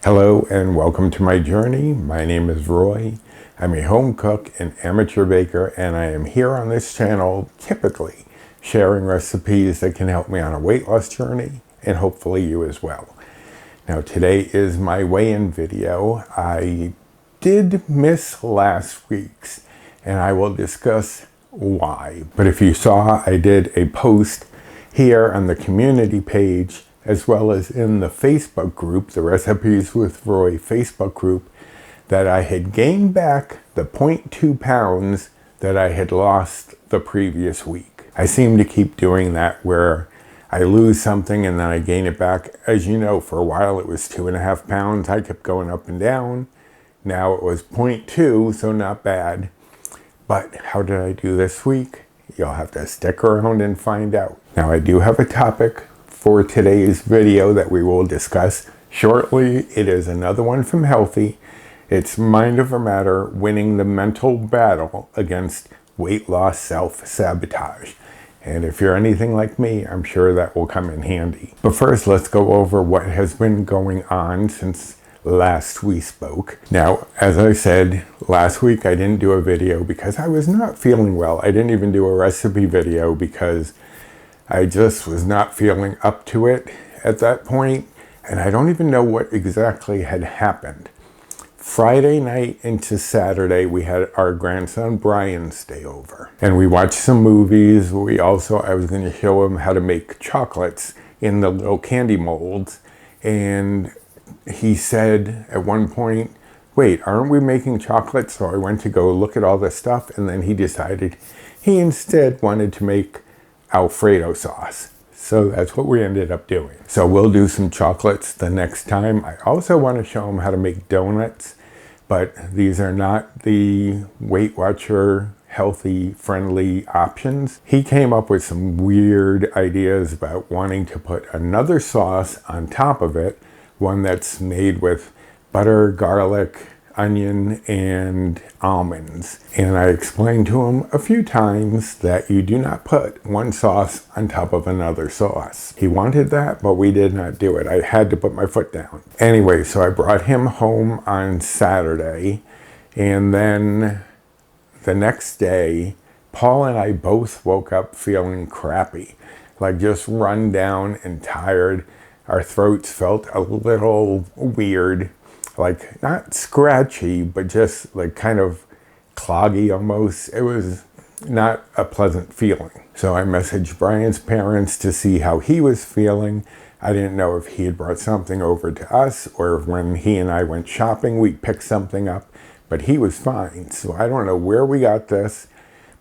Hello and welcome to my journey. My name is Roy. I'm a home cook and amateur baker, and I am here on this channel typically sharing recipes that can help me on a weight loss journey and hopefully you as well. Now today is my weigh-in video. I did miss last week's and I will discuss why. But if you saw, I did a post here on the community page as well as in the Facebook group, the Recipes with Roy Facebook group, that I had gained back the 0.2 pounds that I had lost the previous week. I seem to keep doing that where I lose something and then I gain it back. As you know, for a while it was 2.5 pounds. I kept going up and down. Now it was 0.2, so not bad. But how did I do this week? You'll have to stick around and find out. Now I do have a topic for today's video that we will discuss shortly. It is another one from Healthy. It's Mind Over Matter, winning the mental battle against weight loss self-sabotage. And if you're anything like me, I'm sure that will come in handy. But first, let's go over what has been going on since last we spoke. Now, as I said, last week I didn't do a video because I was not feeling well. I didn't even do a recipe video because I just was not feeling up to it at that point, and I don't even know what exactly had happened. Friday night into Saturday, we had our grandson Brian stay over, and we watched some movies. I was going to show him how to make chocolates in the little candy molds, and he said at one point, wait, aren't we making chocolates? So I went to go look at all this stuff, and then he decided he instead wanted to make Alfredo sauce. So that's what we ended up doing. So we'll do some chocolates the next time. I also want to show him how to make donuts, but these are not the Weight Watcher healthy friendly options. He came up with some weird ideas about wanting to put another sauce on top of it, one that's made with butter, garlic, onion, and almonds. And I explained to him a few times that you do not put one sauce on top of another sauce. He wanted that, but we did not do it. I had to put my foot down. Anyway, so I brought him home on Saturday, and then the next day, Paul and I both woke up feeling crappy, like just run down and tired. Our throats felt a little weird, like not scratchy, but just like kind of cloggy almost. It was not a pleasant feeling. So I messaged Brian's parents to see how he was feeling. I didn't know if he had brought something over to us or if when he and I went shopping, we picked something up, but he was fine. So I don't know where we got this,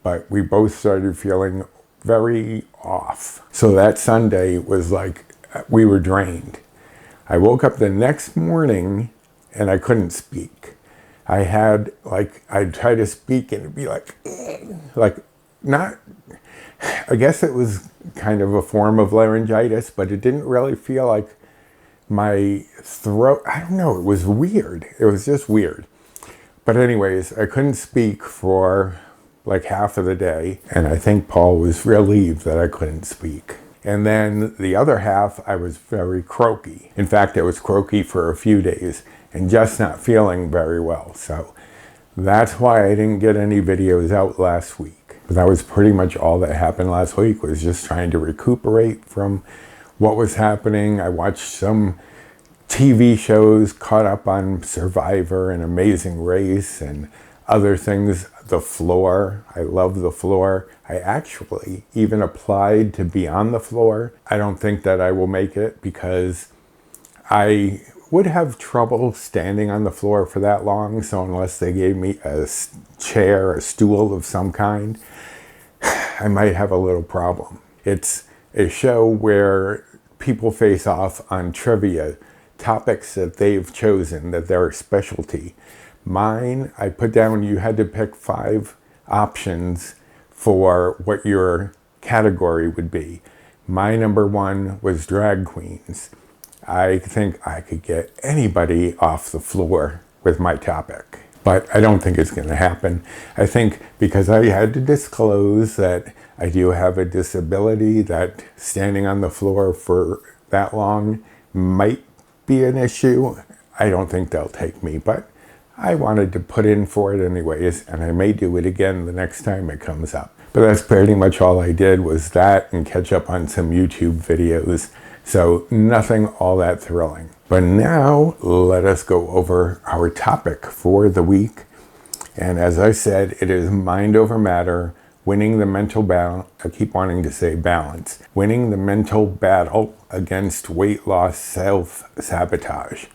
but we both started feeling very off. So that Sunday was like, we were drained. I woke up the next morning and I couldn't speak. I'd try to speak and it'd be I guess it was kind of a form of laryngitis, but it didn't really feel like my throat. I don't know, it was weird. It was just weird. But anyways, I couldn't speak for like half of the day, and I think Paul was relieved that I couldn't speak. And then the other half, I was very croaky. In fact, I was croaky for a few days and just not feeling very well. So that's why I didn't get any videos out last week. But that was pretty much all that happened last week, was just trying to recuperate from what was happening. I watched some TV shows, caught up on Survivor and Amazing Race and other things. The Floor, I love The Floor. I actually even applied to be on The Floor. I don't think that I will make it because I would have trouble standing on the floor for that long. So unless they gave me a chair, a stool of some kind, I might have a little problem. It's a show where people face off on trivia, topics that they've chosen, that they're a specialty. Mine, I put down, you had to pick 5 options for what your category would be. My number 1 was drag queens. I think I could get anybody off the floor with my topic, but I don't think it's going to happen. I think because I had to disclose that I do have a disability, that standing on the floor for that long might be an issue. I don't think they'll take me, but I wanted to put in for it anyways, and I may do it again the next time it comes up. But that's pretty much all I did, was that and catch up on some YouTube videos. So nothing all that thrilling. But now let us go over our topic for the week. And as I said, it is mind over matter, winning the mental battle. I keep wanting to say balance. Winning the mental battle against weight loss self-sabotage.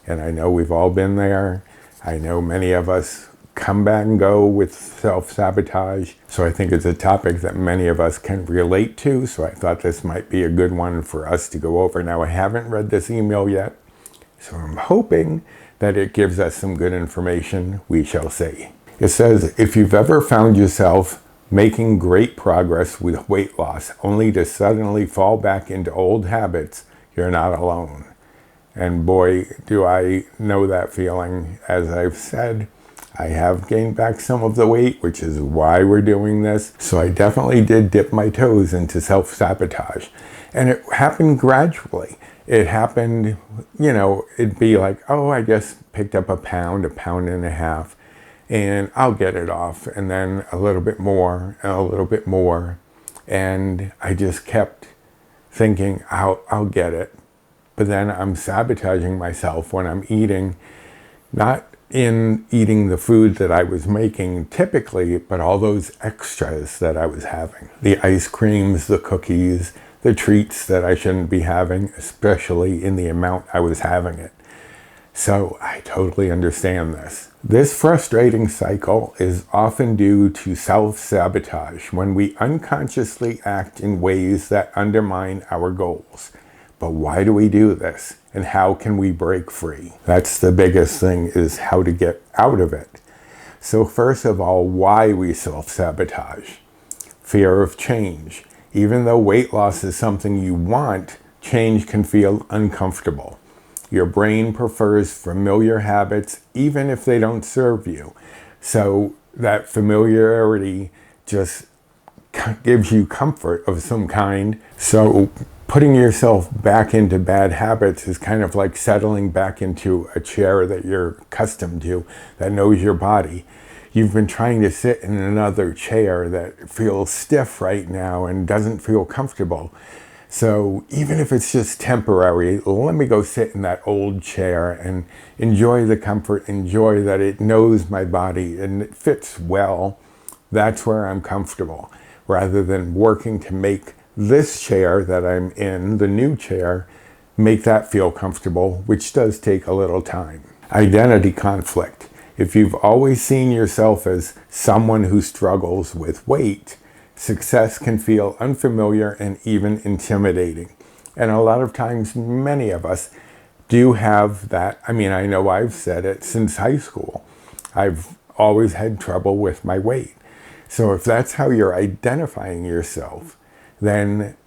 And I know we've all been there. I know many of us come back and go with self-sabotage. So I think it's a topic that many of us can relate to. So I thought this might be a good one for us to go over. Now, I haven't read this email yet, so I'm hoping that it gives us some good information. We shall see. It says, if you've ever found yourself making great progress with weight loss only to suddenly fall back into old habits, you're not alone. And boy, do I know that feeling. As I've said, I have gained back some of the weight, which is why we're doing this. So I definitely did dip my toes into self-sabotage. And it happened gradually. It happened, it'd be like, oh, I just picked up a pound and a half, and I'll get it off. And then a little bit more, and a little bit more. And I just kept thinking, I'll get it. But then I'm sabotaging myself when I'm eating, not in eating the food that I was making typically, but all those extras that I was having. The ice creams, the cookies, the treats that I shouldn't be having, especially in the amount I was having it. So I totally understand this. This frustrating cycle is often due to self-sabotage when we unconsciously act in ways that undermine our goals. But why do we do this? And how can we break free? That's the biggest thing, is how to get out of it. So first of all, why we self-sabotage? Fear of change. Even though weight loss is something you want, change can feel uncomfortable. Your brain prefers familiar habits, even if they don't serve you. So that familiarity just gives you comfort of some kind. So putting yourself back into bad habits is kind of like settling back into a chair that you're accustomed to, that knows your body. You've been trying to sit in another chair that feels stiff right now and doesn't feel comfortable. So even if it's just temporary, let me go sit in that old chair and enjoy the comfort, enjoy that it knows my body and it fits well. That's where I'm comfortable, rather than working to make this chair that I'm in, the new chair, make that feel comfortable, which does take a little time. Identity conflict. If you've always seen yourself as someone who struggles with weight, success can feel unfamiliar and even intimidating. And a lot of times, many of us do have that. I mean, I know I've said it since high school. I've always had trouble with my weight. So if that's how you're identifying yourself, then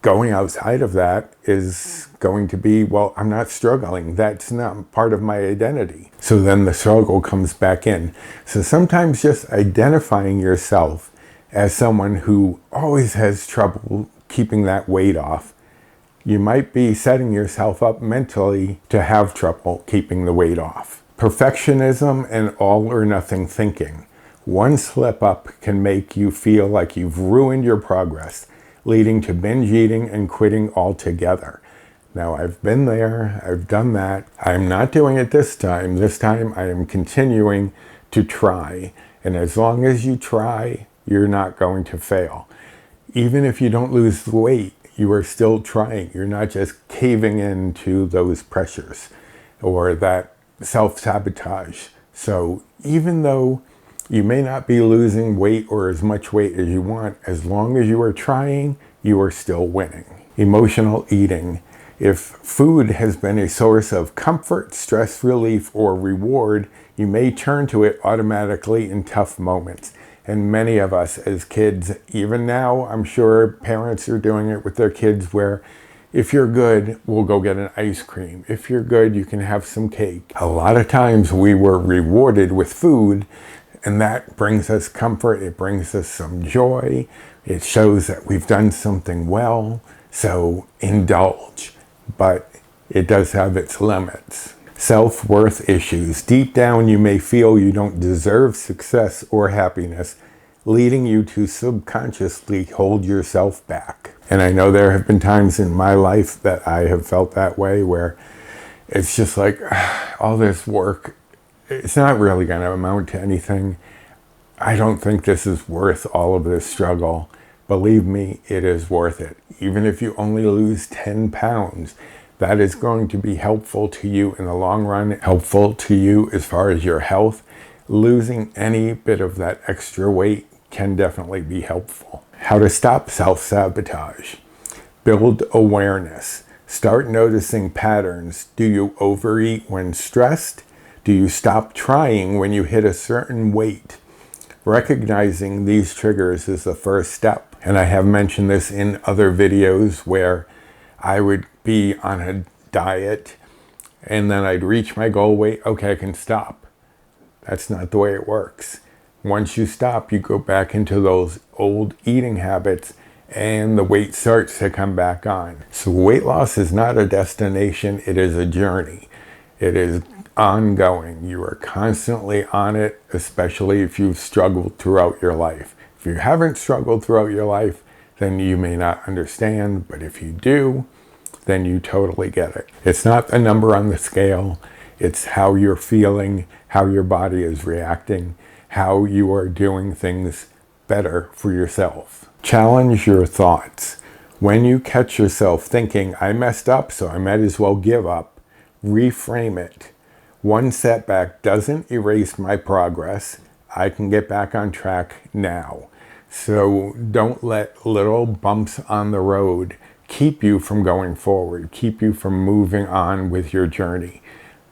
going outside of that is going to be, well, I'm not struggling. That's not part of my identity. So then the struggle comes back in. So sometimes just identifying yourself as someone who always has trouble keeping that weight off, you might be setting yourself up mentally to have trouble keeping the weight off. Perfectionism and all or nothing thinking. One slip up can make you feel like you've ruined your progress, leading to binge eating and quitting altogether. Now, I've been there, I've done that. I'm not doing it this time. This time I am continuing to try. And as long as you try, you're not going to fail. Even if you don't lose the weight, you are still trying. You're not just caving into those pressures or that self-sabotage. So even though you may not be losing weight or as much weight as you want, as long as you are trying, you are still winning. Emotional eating. If food has been a source of comfort, stress relief, or reward, you may turn to it automatically in tough moments. And many of us as kids, even now, I'm sure parents are doing it with their kids, where if you're good, we'll go get an ice cream. If you're good, you can have some cake. A lot of times we were rewarded with food, and that brings us comfort, it brings us some joy, it shows that we've done something well, so indulge. But it does have its limits. Self-worth issues. Deep down, you may feel you don't deserve success or happiness, leading you to subconsciously hold yourself back. And I know there have been times in my life that I have felt that way, where it's just like, all this work, it's not really going to amount to anything. I don't think this is worth all of this struggle. Believe me, it is worth it. Even if you only lose 10 pounds, that is going to be helpful to you in the long run, helpful to you as far as your health. Losing any bit of that extra weight can definitely be helpful. How to stop self-sabotage. Build awareness. Start noticing patterns. Do you overeat when stressed? Do you stop trying when you hit a certain weight? Recognizing these triggers is the first step. And I have mentioned this in other videos where I would be on a diet and then I'd reach my goal weight. Okay, I can stop. That's not the way it works. Once you stop, you go back into those old eating habits and the weight starts to come back on. So weight loss is not a destination, it is a journey. It is ongoing. You are constantly on it, especially if you've struggled throughout your life. If you haven't struggled throughout your life, then you may not understand, but if you do, then you totally get it. It's not a number on the scale, it's how you're feeling, how your body is reacting, how you are doing things better for yourself. Challenge your thoughts. When you catch yourself thinking, I messed up, so I might as well give up, reframe it. One setback doesn't erase my progress. I can get back on track now. So don't let little bumps on the road keep you from going forward, keep you from moving on with your journey.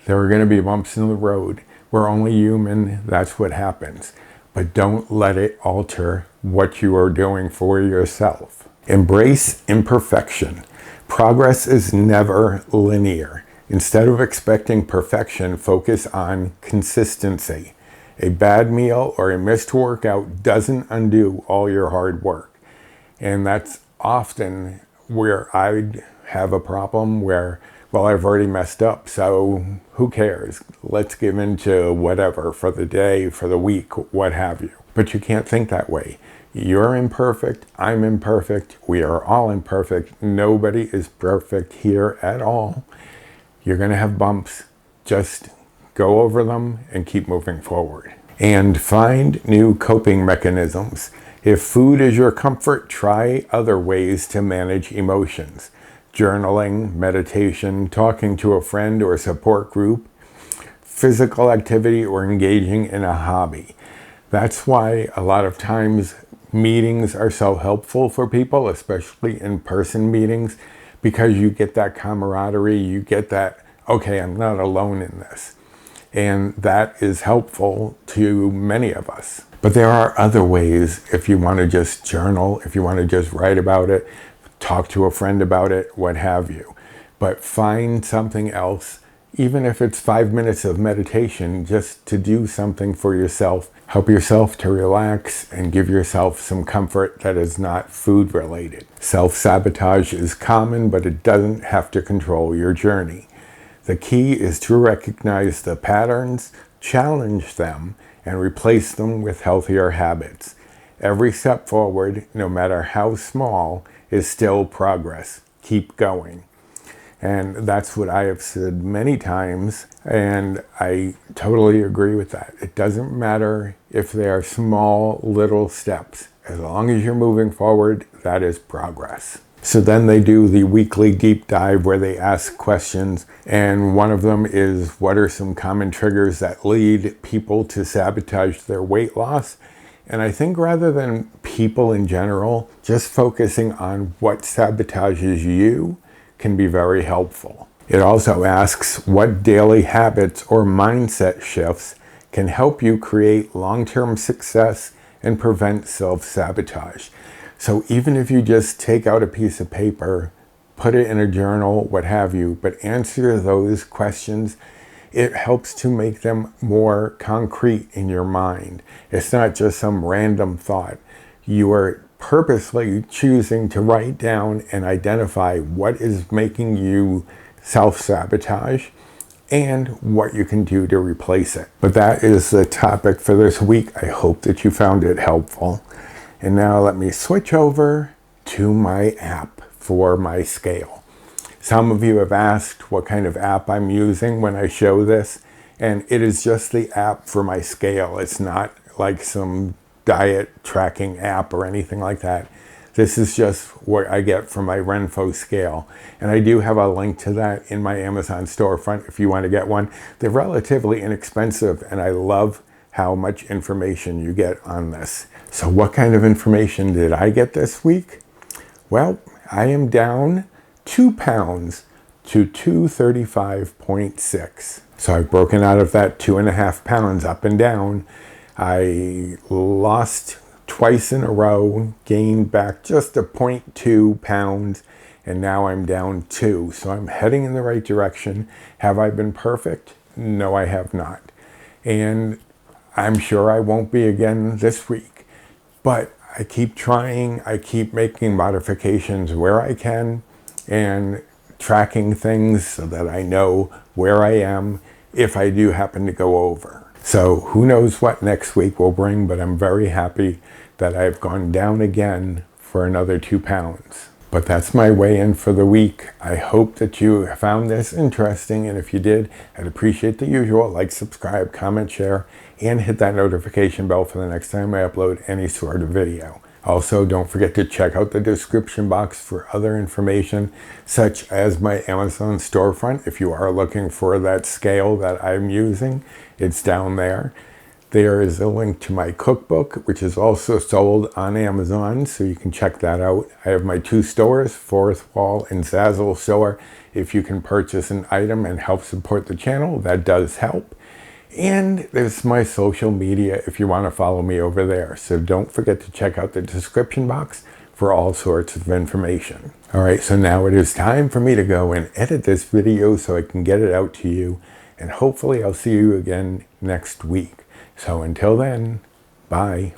There are going to be bumps in the road. We're only human, that's what happens. But don't let it alter what you are doing for yourself. Embrace imperfection. Progress is never linear. Instead of expecting perfection, focus on consistency. A bad meal or a missed workout doesn't undo all your hard work. And that's often where I'd have a problem where, well, I've already messed up, so who cares? Let's give in to whatever for the day, for the week, what have you. But you can't think that way. You're imperfect, I'm imperfect, we are all imperfect. Nobody is perfect here at all. You're going to have bumps. Just go over them and keep moving forward. And find new coping mechanisms. If food is your comfort, try other ways to manage emotions. Journaling, meditation, talking to a friend or support group, physical activity, or engaging in a hobby. That's why a lot of times meetings are so helpful for people, especially in-person meetings, because you get that camaraderie, you get that, okay, I'm not alone in this. And that is helpful to many of us. But there are other ways if you want to just journal, if you want to just write about it, talk to a friend about it, what have you. But find something else, even if it's 5 minutes of meditation, just to do something for yourself. Help yourself to relax and give yourself some comfort that is not food related. Self-sabotage is common, but it doesn't have to control your journey. The key is to recognize the patterns, challenge them, and replace them with healthier habits. Every step forward, no matter how small, is still progress. Keep going. And that's what I have said many times, and I totally agree with that. It doesn't matter if they are small, little steps. As long as you're moving forward, that is progress. So then they do the weekly deep dive where they ask questions, and one of them is, what are some common triggers that lead people to sabotage their weight loss? And I think rather than people in general, just focusing on what sabotages you can be very helpful. It also asks what daily habits or mindset shifts can help you create long-term success and prevent self-sabotage. So even if you just take out a piece of paper, put it in a journal, what have you, but answer those questions, it helps to make them more concrete in your mind. It's not just some random thought. You are purposely choosing to write down and identify what is making you self-sabotage and what you can do to replace it. But that is the topic for this week. I hope that you found it helpful. And now let me switch over to my app for my scale. Some of you have asked what kind of app I'm using when I show this, and it is just the app for my scale. It's not like some diet tracking app or anything like that. This is just what I get from my Renfo scale. And I do have a link to that in my Amazon storefront if you want to get one. They're relatively inexpensive, and I love how much information you get on this. So what kind of information did I get this week? Well, I am down 2 pounds to 235.6. So I've broken out of that 2.5 pounds up and down. I lost twice in a row, gained back just a 0.2 pounds, and now I'm down 2. So I'm heading in the right direction. Have I been perfect? No, I have not. And I'm sure I won't be again this week. But I keep trying, I keep making modifications where I can, and tracking things so that I know where I am if I do happen to go over. So who knows what next week will bring, but I'm very happy that I've gone down again for another 2 pounds. But that's my weigh-in for the week. I hope that you found this interesting, and if you did, I'd appreciate the usual: like, subscribe, comment, share, and hit that notification bell for the next time I upload any sort of video. Also, don't forget to check out the description box for other information, such as my Amazon storefront. If you are looking for that scale that I'm using, it's down there. There is a link to my cookbook, which is also sold on Amazon, so you can check that out. I have my 2 stores, Fourth Wall and Zazzle store. If you can purchase an item and help support the channel, that does help. And there's my social media if you want to follow me over there. So don't forget to check out the description box for all sorts of information. All right, so now it is time for me to go and edit this video so I can get it out to you. And hopefully I'll see you again next week. So until then, bye.